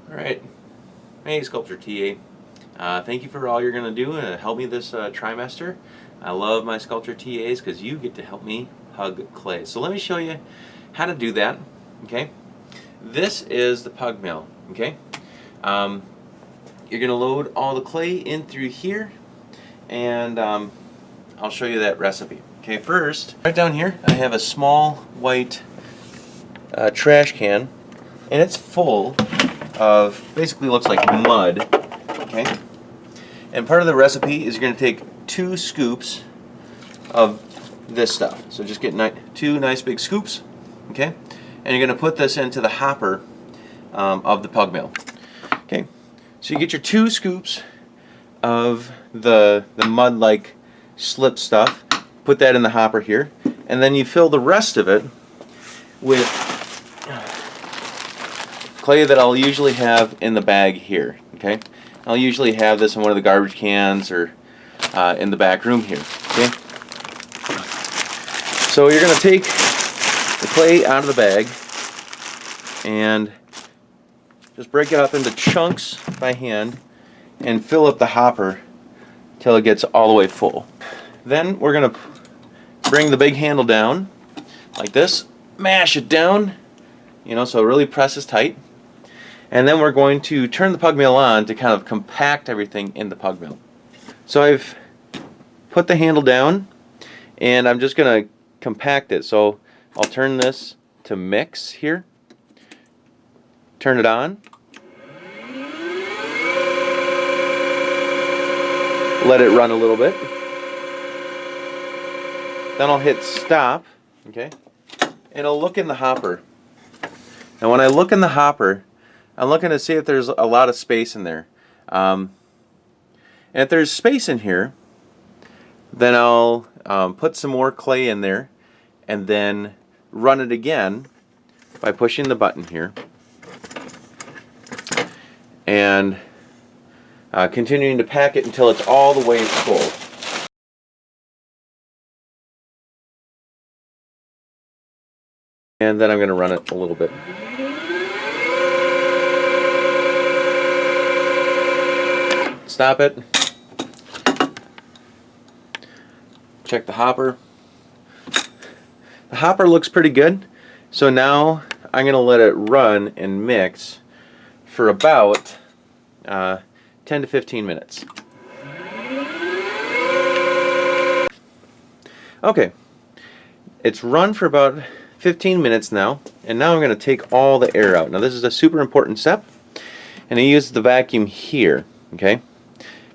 Alright, hey Sculpture TA. Thank you for all you're going to do to help me this trimester. I love my Sculpture TAs because you get to help me hug clay. So let me show you how to do that. Okay, this is the pugmill. Okay, you're going to load all the clay in through here, and I'll show you that recipe. Okay, first, right down here I have a small white trash can, and it's full of basically looks like mud. Okay, and part of the recipe is you're going to take 2 scoops of this stuff. So just get 2 nice big scoops. Okay, and you're going to put this into the hopper of the pugmill. Okay, so you get your 2 scoops of the mud-like slip stuff. Put that in the hopper here, and then you fill the rest of it with clay that I'll usually have in the bag here. Okay, I'll usually have this in one of the garbage cans or in the back room here. Okay, so you're going to take the clay out of the bag and just break it up into chunks by hand and fill up the hopper till it gets all the way full. Then we're going to bring the big handle down like this, mash it down, you know, so it really presses tight. And then we're going to turn the pugmill on to kind of compact everything in the pugmill. So I've put the handle down and I'm just going to compact it. So I'll turn this to mix here, turn it on, let it run a little bit, then I'll hit stop, okay, and I'll look in the hopper. And when I look in the hopper, I'm looking to see if there's a lot of space in there. And if there's space in here, then I'll put some more clay in there and then run it again by pushing the button here and continuing to pack it until it's all the way full. And then I'm going to run it a little bit. Stop it. Check the hopper. The hopper looks pretty good. So now I'm going to let it run and mix for about 10 to 15 minutes. Okay. It's run for about 15 minutes now, and now I'm going to take all the air out. Now this is a super important step, and I use the vacuum here. Okay.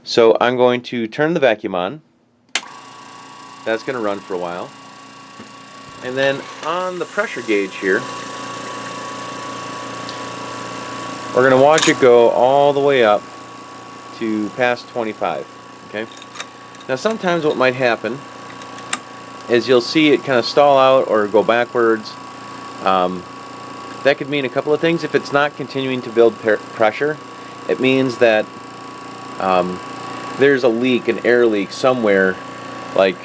So I'm going to turn the vacuum on. That's going to run for a while. And then on the pressure gauge here, we're going to watch it go all the way up to past 25. Okay. Now sometimes what might happen is you'll see it kind of stall out or go backwards. That could mean a couple of things. If it's not continuing to build pressure, it means that there's a leak, an air leak somewhere, like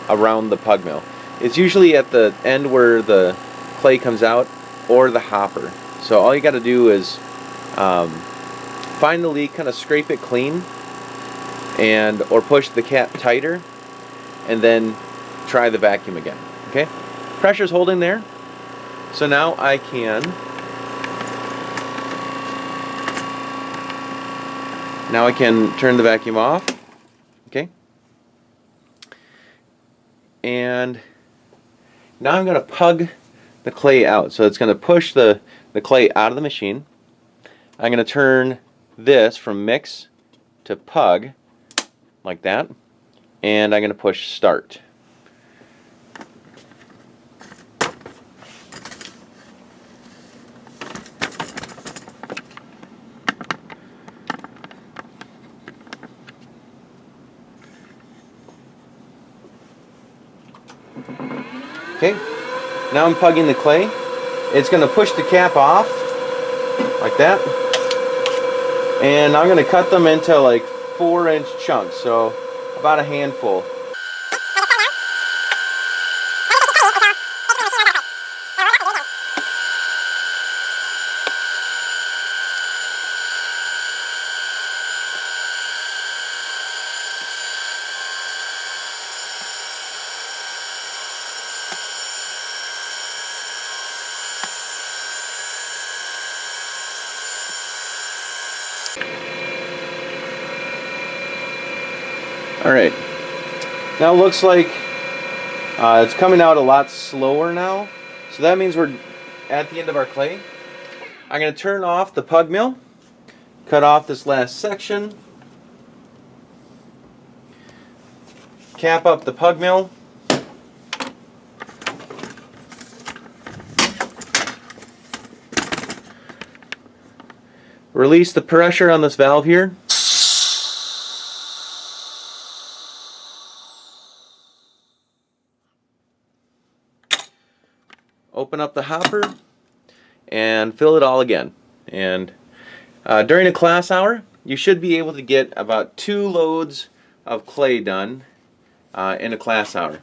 around the pugmill. It's usually at the end where the clay comes out or the hopper. So all you got to do is find the leak, kind of scrape it clean, and or push the cap tighter, and then try the vacuum again. Okay, pressure's holding there. So now I can turn the vacuum off. Okay, and now I'm going to pug the clay out. So it's going to push the clay out of the machine. I'm going to turn this from mix to pug like that, and I'm going to push start. Okay, now I'm pugging the clay. It's going to push the cap off like that, and I'm going to cut them into like 4-inch chunks, so about a handful. Alright, now it looks like it's coming out a lot slower now, so that means we're at the end of our clay. I'm going to turn off the pug mill, cut off this last section, cap up the pug mill, release the pressure on this valve here. Open up the hopper and fill it all again. And during a class hour, you should be able to get about 2 loads of clay done in a class hour.